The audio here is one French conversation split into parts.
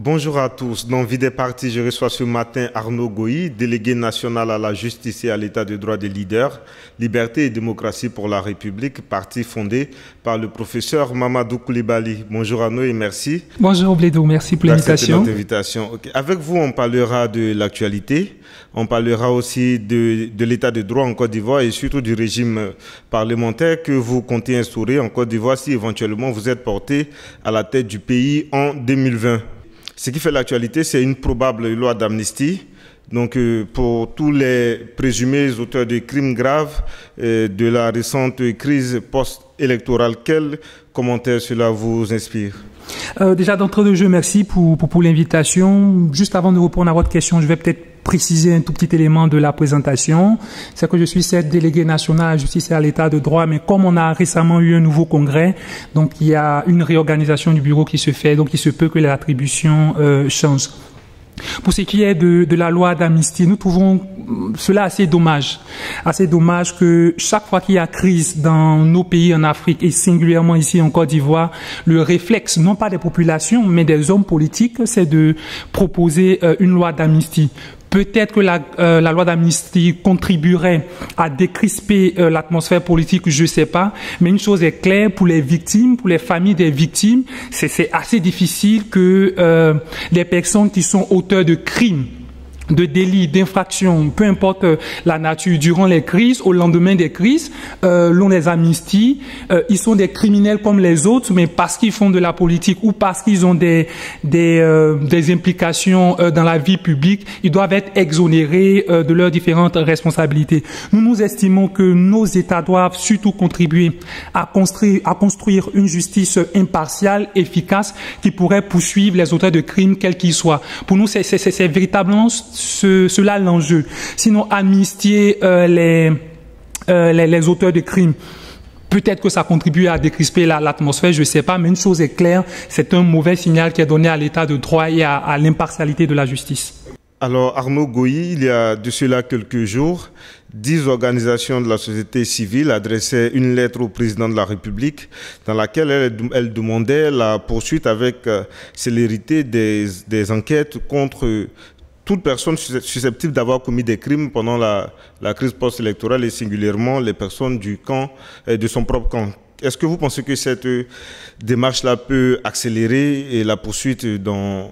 Bonjour à tous. Dans Vie des partis, je reçois ce matin Arnaud Goyi, délégué national à la justice et à l'état de droit des leaders, Liberté et démocratie pour la République, parti fondé par le professeur Mamadou Koulibaly. Bonjour Arnaud et merci. Bonjour Blédo, merci pour l'invitation. Okay. Avec vous, on parlera de l'actualité, on parlera aussi de l'état de droit en Côte d'Ivoire et surtout du régime parlementaire que vous comptez instaurer en Côte d'Ivoire si éventuellement vous êtes porté à la tête du pays en 2020. Ce qui fait l'actualité, c'est une probable loi d'amnistie. Donc, pour tous les présumés auteurs de crimes graves de la récente crise post-électorale, quel commentaire cela vous inspire? Déjà, d'entrée de jeu, merci pour l'invitation. Juste avant de répondre à votre question, je vais peut-être préciser un tout petit élément de la présentation. C'est que je suis certes délégué national à la justice et à l'état de droit, mais comme on a récemment eu un nouveau congrès, donc il y a une réorganisation du bureau qui se fait, donc il se peut que les attributions changent. Pour ce qui est de la loi d'amnistie, nous trouvons cela assez dommage. Assez dommage que chaque fois qu'il y a crise dans nos pays en Afrique et singulièrement ici en Côte d'Ivoire, le réflexe, non pas des populations, mais des hommes politiques, c'est de proposer une loi d'amnistie. Peut-être que la loi d'amnistie contribuerait à décrisper l'atmosphère politique, je ne sais pas. Mais une chose est claire, pour les victimes, pour les familles des victimes, c'est assez difficile que les personnes qui sont auteurs de crimes, de délits, d'infractions, peu importe la nature, durant les crises, au lendemain des crises, l'on les amnistie. Ils sont des criminels comme les autres, mais parce qu'ils font de la politique ou parce qu'ils ont des implications dans la vie publique, ils doivent être exonérés de leurs différentes responsabilités. Nous estimons que nos États doivent surtout contribuer à construire une justice impartiale, efficace, qui pourrait poursuivre les auteurs de crimes, quels qu'ils soient. Pour nous, c'est véritablement cela l'enjeu. Sinon, amnistier les auteurs de crimes, peut-être que ça contribue à décrisper l'atmosphère, je ne sais pas, mais une chose est claire, c'est un mauvais signal qui est donné à l'état de droit et à l'impartialité de la justice. Alors Arnaud Goyi, il y a de cela quelques jours, 10 organisations de la société civile adressaient une lettre au président de la République dans laquelle elle demandait la poursuite avec célérité des enquêtes contre toute personne susceptible d'avoir commis des crimes pendant la crise post-électorale et singulièrement les personnes du camp, de son propre camp. Est-ce que vous pensez que cette démarche-là peut accélérer et la poursuite dans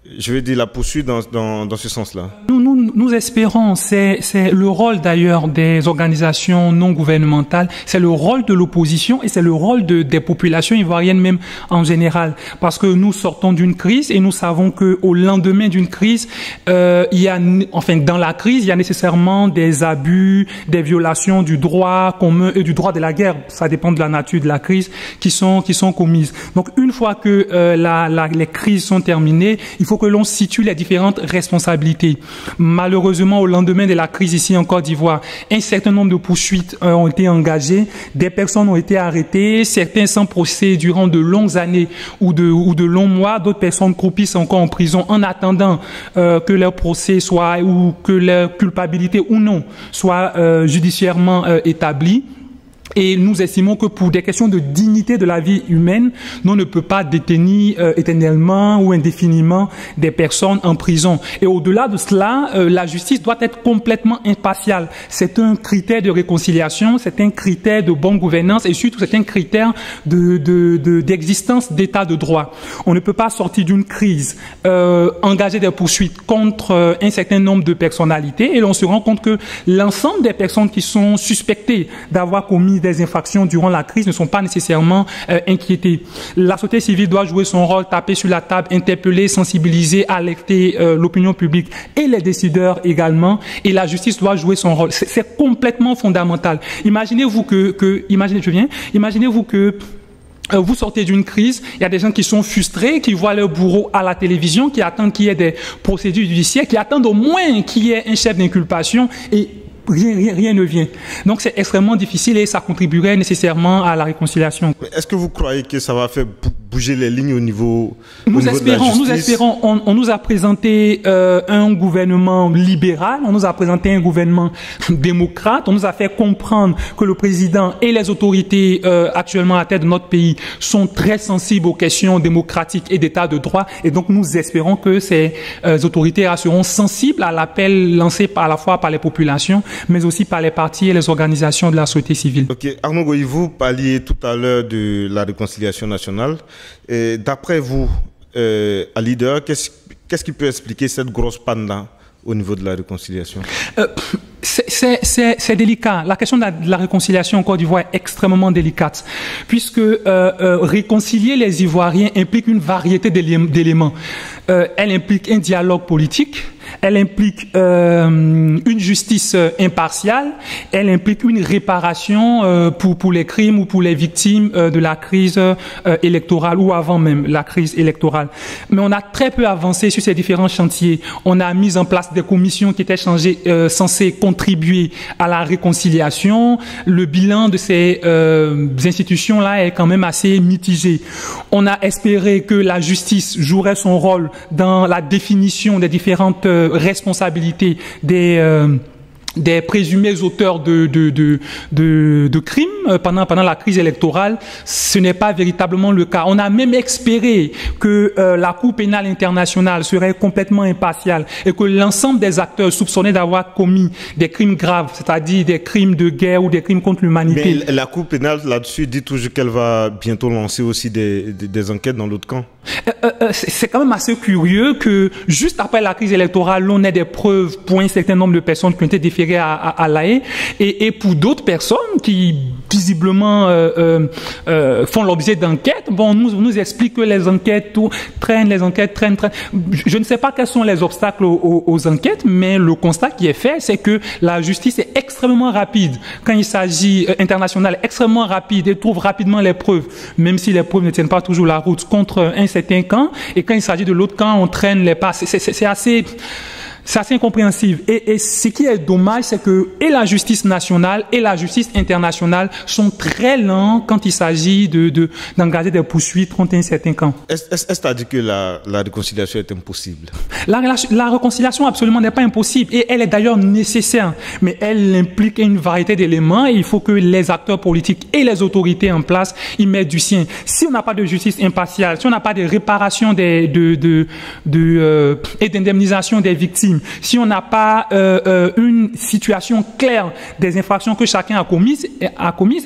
ce sens-là? Nous espérons, c'est le rôle d'ailleurs des organisations non gouvernementales, c'est le rôle de l'opposition et c'est le rôle des populations ivoiriennes même en général. Parce que nous sortons d'une crise et nous savons qu'au lendemain d'une crise, dans la crise, il y a nécessairement des abus, des violations du droit commun et du droit de la guerre. Ça dépend de la nature de la crise qui sont commises. Donc une fois que les crises sont terminées, il faut que l'on situe les différentes responsabilités. Malheureusement, au lendemain de la crise ici en Côte d'Ivoire, un certain nombre de poursuites ont été engagées, des personnes ont été arrêtées, certains sans procès durant de longues années ou de longs mois, d'autres personnes croupissent encore en prison en attendant que leur procès soit ou que leur culpabilité ou non soit judiciairement établie. Et nous estimons que pour des questions de dignité de la vie humaine, on ne peut pas détenir éternellement ou indéfiniment des personnes en prison. Et au-delà de cela, la justice doit être complètement impartiale. C'est un critère de réconciliation, c'est un critère de bonne gouvernance et surtout c'est un critère d'existence d'état de droit. On ne peut pas sortir d'une crise, engager des poursuites contre un certain nombre de personnalités et l'on se rend compte que l'ensemble des personnes qui sont suspectées d'avoir commis des infractions durant la crise ne sont pas nécessairement inquiétés. La société civile doit jouer son rôle, taper sur la table, interpeller, sensibiliser, alerter l'opinion publique et les décideurs également. Et la justice doit jouer son rôle. C'est complètement fondamental. Imaginez-vous que vous sortez d'une crise, il y a des gens qui sont frustrés, qui voient leur bourreau à la télévision, qui attendent qu'il y ait des procédures judiciaires, qui attendent au moins qu'il y ait un chef d'inculpation et rien ne vient. Donc c'est extrêmement difficile et ça contribuerait nécessairement à la réconciliation. Est-ce que vous croyez que ça va faire bouger les lignes au niveau Nous espérons, on nous a présenté un gouvernement libéral, on nous a présenté un gouvernement démocrate, on nous a fait comprendre que le président et les autorités actuellement à tête de notre pays sont très sensibles aux questions démocratiques et d'état de droit, et donc nous espérons que ces autorités seront sensibles à l'appel lancé à la fois par les populations, mais aussi par les partis et les organisations de la société civile. Ok, Arnaud Goyi, vous parliez tout à l'heure de la réconciliation nationale. D'après vous, à leader, qu'est-ce qui peut expliquer cette grosse panne-là au niveau de la réconciliation? C'est délicat. La question de la réconciliation en Côte d'Ivoire est extrêmement délicate, puisque réconcilier les Ivoiriens implique une variété d'éléments. Elle implique un dialogue politique, elle implique une justice impartiale, elle implique une réparation pour les crimes ou pour les victimes de la crise électorale ou avant même la crise électorale. Mais on a très peu avancé sur ces différents chantiers. On a mis en place des commissions qui étaient censées contribuer à la réconciliation. Le bilan de ces institutions-là est quand même assez mitigé. On a espéré que la justice jouerait son rôle dans la définition des différentes responsabilités des présumés auteurs de crimes pendant la crise électorale. Ce n'est pas véritablement le cas. On a même espéré que la Cour pénale internationale serait complètement impartiale et que l'ensemble des acteurs soupçonnés d'avoir commis des crimes graves, c'est-à-dire des crimes de guerre ou des crimes contre l'humanité. Mais la Cour pénale là-dessus dit toujours qu'elle va bientôt lancer aussi des enquêtes dans l'autre camp. C'est quand même assez curieux que juste après la crise électorale, on ait des preuves pour un certain nombre de personnes qui ont été déférées à La Haye, et pour d'autres personnes qui visiblement font l'objet d'enquêtes, bon, nous explique que les enquêtes traînent. Je ne sais pas quels sont les obstacles aux enquêtes, mais le constat qui est fait, c'est que la justice est extrêmement rapide quand il s'agit international, extrêmement rapide, et trouve rapidement les preuves, même si les preuves ne tiennent pas toujours la route contre un certain camp, et quand il s'agit de l'autre camp, on traîne les pas. C'est assez incompréhensible. Et ce qui est dommage, c'est que et la justice nationale et la justice internationale sont très lents quand il s'agit d'engager des poursuites contre un certain camp. Est-ce que tu as dit que la réconciliation est impossible? La réconciliation absolument n'est pas impossible, et elle est d'ailleurs nécessaire, mais elle implique une variété d'éléments, et il faut que les acteurs politiques et les autorités en place y mettent du sien. Si on n'a pas de justice impartiale, si on n'a pas de réparation et d'indemnisation des victimes, si on n'a pas une situation claire des infractions que chacun a commises,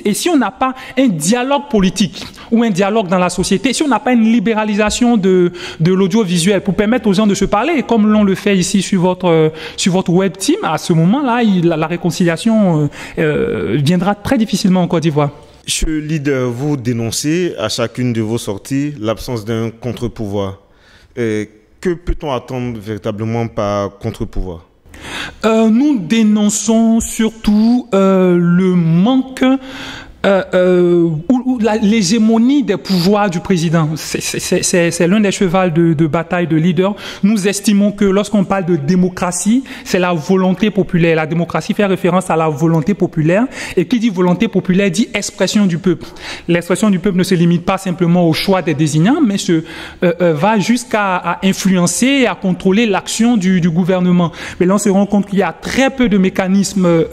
et si on n'a pas un dialogue politique ou un dialogue dans la société, si on n'a pas une libéralisation de l'audiovisuel pour permettre aux gens de se parler, comme l'on le fait ici sur votre web team, à ce moment-là, la réconciliation viendra très difficilement en Côte d'Ivoire. Monsieur le leader, vous dénoncez à chacune de vos sorties l'absence d'un contre-pouvoir. Que peut-on attendre véritablement par contre-pouvoir? Nous dénonçons surtout le manque ou l'hégémonie des pouvoirs du président. C'est l'un des chevals de bataille de leader. Nous estimons que lorsqu'on parle de démocratie, c'est la volonté populaire. La démocratie fait référence à la volonté populaire, et qui dit volonté populaire dit expression du peuple. L'expression du peuple ne se limite pas simplement au choix des désignants, mais va jusqu'à influencer et à contrôler l'action du gouvernement. Mais là, on se rend compte qu'il y a très peu de mécanismes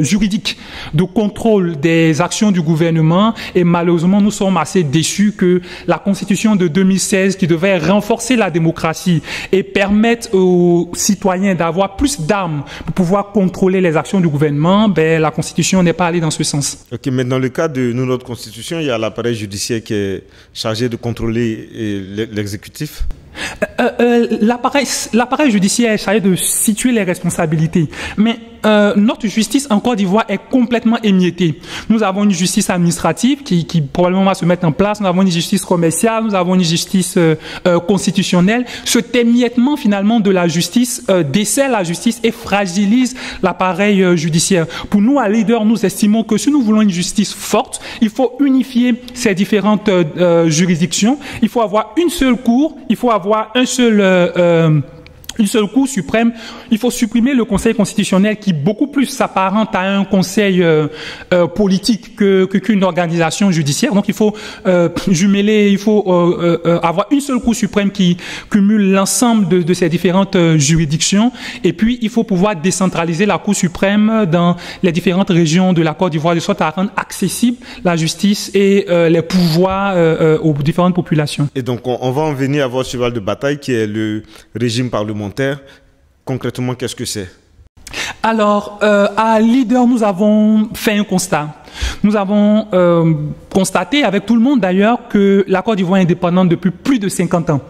juridiques de contrôle des actions du gouvernement, et malheureusement nous sommes assez déçus que la constitution de 2016, qui devait renforcer la démocratie et permettre aux citoyens d'avoir plus d'armes pour pouvoir contrôler les actions du gouvernement, la constitution n'est pas allée dans ce sens. Ok, mais dans le cas de notre constitution, il y a l'appareil judiciaire qui est chargé de contrôler l'exécutif. L'appareil judiciaire est chargé de situer les responsabilités, mais notre justice en Côte d'Ivoire est complètement émiettée. Nous avons une justice administrative qui probablement va se mettre en place, nous avons une justice commerciale, nous avons une justice constitutionnelle. Cet émiettement finalement de la justice dessert la justice et fragilise l'appareil judiciaire. Pour nous, à leader, nous estimons que si nous voulons une justice forte, il faut unifier ces différentes juridictions, il faut avoir une seule cour, il faut avoir une seule Cour suprême, il faut supprimer le Conseil constitutionnel qui beaucoup plus s'apparente à un conseil politique qu'une organisation judiciaire. Donc il faut jumeler, il faut avoir une seule Cour suprême qui cumule l'ensemble de ces différentes juridictions. Et puis il faut pouvoir décentraliser la Cour suprême dans les différentes régions de la Côte d'Ivoire, de sorte à rendre accessible la justice et les pouvoirs aux différentes populations. Et donc on va en venir à votre cheval de bataille qui est le régime parlementaire. Concrètement, qu'est-ce que c'est? Alors, à Leader, nous avons fait un constat. Nous avons constaté, avec tout le monde d'ailleurs, que la Côte d'Ivoire est indépendante depuis plus de 50 ans.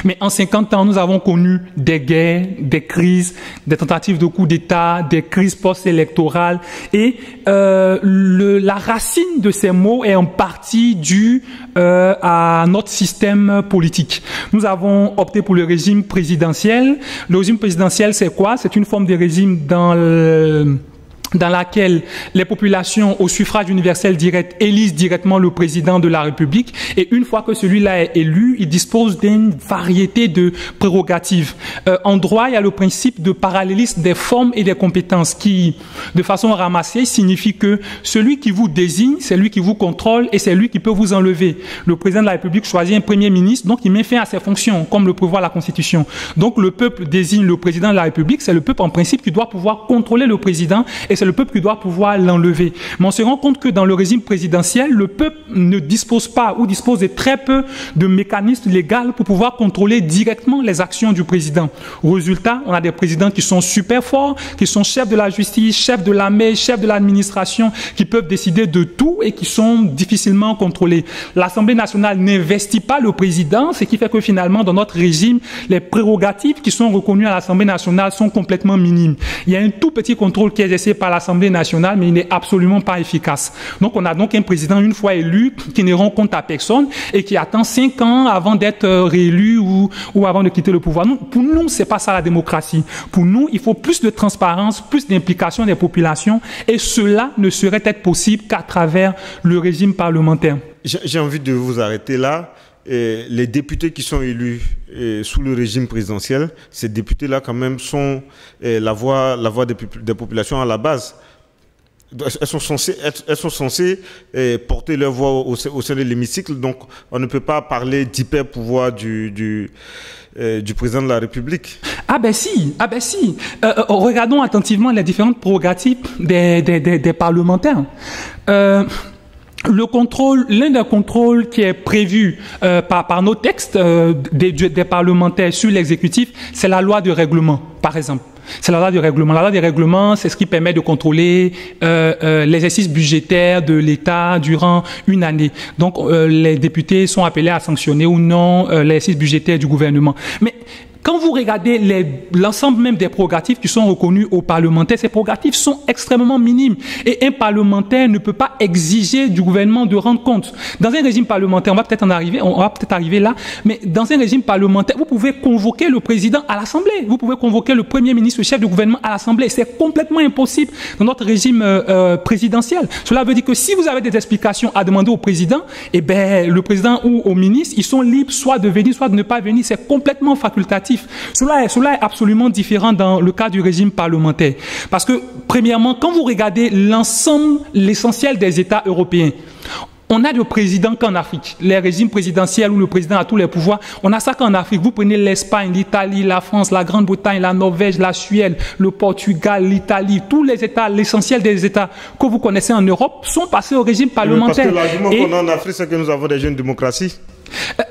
Mais en 50 ans, nous avons connu des guerres, des crises, des tentatives de coup d'État, des crises post-électorales. Et la racine de ces maux est en partie due à notre système politique. Nous avons opté pour le régime présidentiel. Le régime présidentiel, c'est quoi? C'est une forme de régime dans laquelle les populations au suffrage universel direct élisent directement le président de la République, et une fois que celui-là est élu, il dispose d'une variété de prérogatives. En droit, il y a le principe de parallélisme des formes et des compétences qui, de façon ramassée, signifie que celui qui vous désigne, c'est lui qui vous contrôle et c'est lui qui peut vous enlever. Le président de la République choisit un premier ministre, donc il met fin à ses fonctions, comme le prévoit la Constitution. Donc le peuple désigne le président de la République, c'est le peuple en principe qui doit pouvoir contrôler le président, et c'est le peuple qui doit pouvoir l'enlever. Mais on se rend compte que dans le régime présidentiel, le peuple ne dispose pas ou dispose de très peu de mécanismes légaux pour pouvoir contrôler directement les actions du président. Au résultat, on a des présidents qui sont super forts, qui sont chefs de la justice, chefs de l'armée, chefs de l'administration, qui peuvent décider de tout et qui sont difficilement contrôlés. L'Assemblée nationale n'investit pas le président, ce qui fait que finalement, dans notre régime, les prérogatives qui sont reconnues à l'Assemblée nationale sont complètement minimes. Il y a un tout petit contrôle qui est exercé par l'Assemblée nationale, mais il n'est absolument pas efficace. Donc on a donc un président une fois élu qui ne rend compte à personne et qui attend 5 ans avant d'être réélu ou avant de quitter le pouvoir. Pour nous, c'est pas ça la démocratie. Pour nous, il faut plus de transparence, plus d'implication des populations, et cela ne serait être possible qu'à travers le régime parlementaire. J'ai envie de vous arrêter là. Et les députés qui sont élus sous le régime présidentiel, ces députés-là quand même sont la voix des populations à la base. Elles sont censées porter leur voix au sein de l'hémicycle, donc on ne peut pas parler d'hyper-pouvoir du président de la République. Ah ben si. Regardons attentivement les différentes prérogatives des parlementaires. L'un des contrôles qui est prévu par nos textes des parlementaires sur l'exécutif, c'est la loi de règlement, par exemple. C'est la loi de règlement. La loi de règlement, c'est ce qui permet de contrôler l'exercice budgétaire de l'État durant une année. Donc, les députés sont appelés à sanctionner ou non l'exercice budgétaire du gouvernement. Mais quand vous regardez l'ensemble même des prérogatives qui sont reconnues aux parlementaires, ces prérogatives sont extrêmement minimes. Et un parlementaire ne peut pas exiger du gouvernement de rendre compte. Dans un régime parlementaire, on va peut-être arriver là, mais dans un régime parlementaire, vous pouvez convoquer le président à l'Assemblée. Vous pouvez convoquer le premier ministre, le chef du gouvernement à l'Assemblée. C'est complètement impossible dans notre régime présidentiel. Cela veut dire que si vous avez des explications à demander au président, eh ben, le président ou au ministre, ils sont libres soit de venir, soit de ne pas venir. C'est complètement facultatif. Cela est absolument différent dans le cas du régime parlementaire. Parce que, premièrement, quand vous regardez l'essentiel des États européens, on a le président qu'en Afrique. Les régimes présidentiels où le président a tous les pouvoirs, on a ça qu'en Afrique. Vous prenez l'Espagne, l'Italie, la France, la Grande-Bretagne, la Norvège, la Suède, le Portugal, l'Italie, tous les États, l'essentiel des États que vous connaissez en Europe sont passés au régime parlementaire. Parce que l'argument qu'on a en Afrique, c'est que nous avons des jeunes démocraties.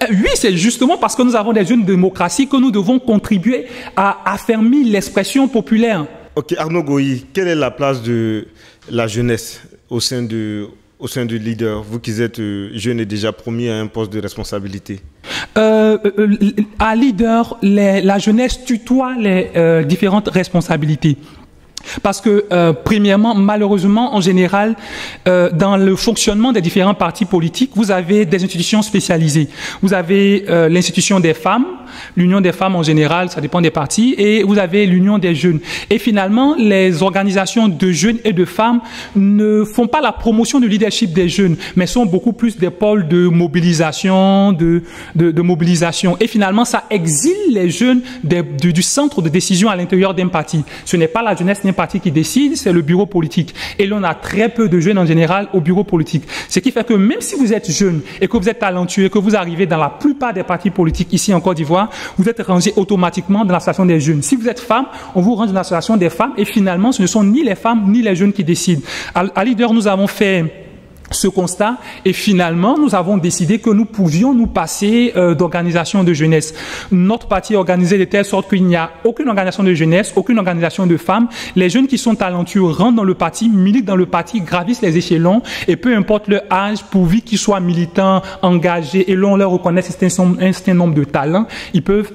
Oui, c'est justement parce que nous avons des jeunes démocraties que nous devons contribuer à affermir l'expression populaire. Ok, Arnaud Goyi, quelle est la place de la jeunesse au sein du leader, vous qui êtes jeune et déjà promis à un poste de responsabilité? À leader, la jeunesse tutoie les différentes responsabilités. Parce que, premièrement, malheureusement, en général, dans le fonctionnement des différents partis politiques, vous avez des institutions spécialisées. Vous avez l'institution des femmes, l'union des femmes en général, ça dépend des partis, et vous avez l'union des jeunes. Et finalement, les organisations de jeunes et de femmes ne font pas la promotion du leadership des jeunes, mais sont beaucoup plus des pôles de mobilisation, de mobilisation. Et finalement, ça exile les jeunes du centre de décision à l'intérieur d'un parti. Ce n'est pas la jeunesse d'un parti qui décide, c'est le bureau politique. Et l'on a très peu de jeunes en général au bureau politique. Ce qui fait que même si vous êtes jeune et que vous êtes talentueux et que vous arrivez dans la plupart des partis politiques ici en Côte d'Ivoire, vous êtes rangé automatiquement dans l'association des jeunes. Si vous êtes femme, on vous range dans l'association des femmes et finalement, ce ne sont ni les femmes ni les jeunes qui décident. À Leader, nous avons fait ce constat et finalement nous avons décidé que nous pouvions nous passer d'organisation de jeunesse. Notre parti est organisé de telle sorte qu'il n'y a aucune organisation de jeunesse, aucune organisation de femmes. Les jeunes qui sont talentueux rentrent dans le parti, militent dans le parti, gravissent les échelons et peu importe leur âge, pourvu qu'ils soient militants, engagés et l'on leur reconnaît un certain nombre de talents, ils peuvent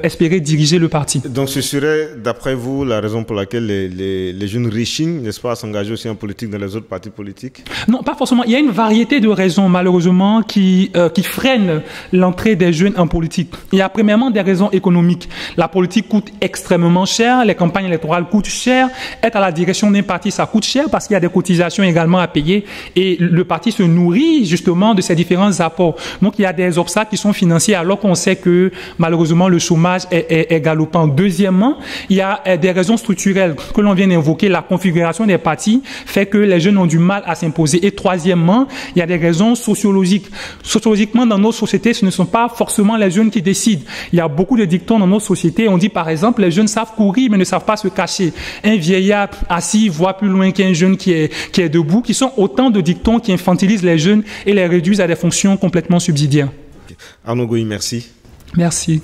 espérer diriger le parti. Donc ce serait d'après vous la raison pour laquelle les jeunes rechignent, n'est-ce pas, à s'engager aussi en politique dans les autres partis politiques? Non, pas forcément. Il y a une variété de raisons, malheureusement, qui freinent l'entrée des jeunes en politique. Il y a premièrement des raisons économiques. La politique coûte extrêmement cher, les campagnes électorales coûtent cher, être à la direction d'un parti, ça coûte cher parce qu'il y a des cotisations également à payer et le parti se nourrit justement de ces différents apports. Donc, il y a des obstacles qui sont financiers alors qu'on sait que, malheureusement, le chômage est galopant. Deuxièmement, il y a des raisons structurelles que l'on vient d'invoquer. La configuration des partis fait que les jeunes ont du mal à s'imposer. Et troisièmement, il y a des raisons sociologiques. Sociologiquement, dans nos sociétés, ce ne sont pas forcément les jeunes qui décident. Il y a beaucoup de dictons dans nos sociétés. On dit par exemple, les jeunes savent courir mais ne savent pas se cacher. Un vieillard assis voit plus loin qu'un jeune qui est debout, qui sont autant de dictons qui infantilisent les jeunes et les réduisent à des fonctions complètement subsidiaires. Arnaud Goï, merci. Merci.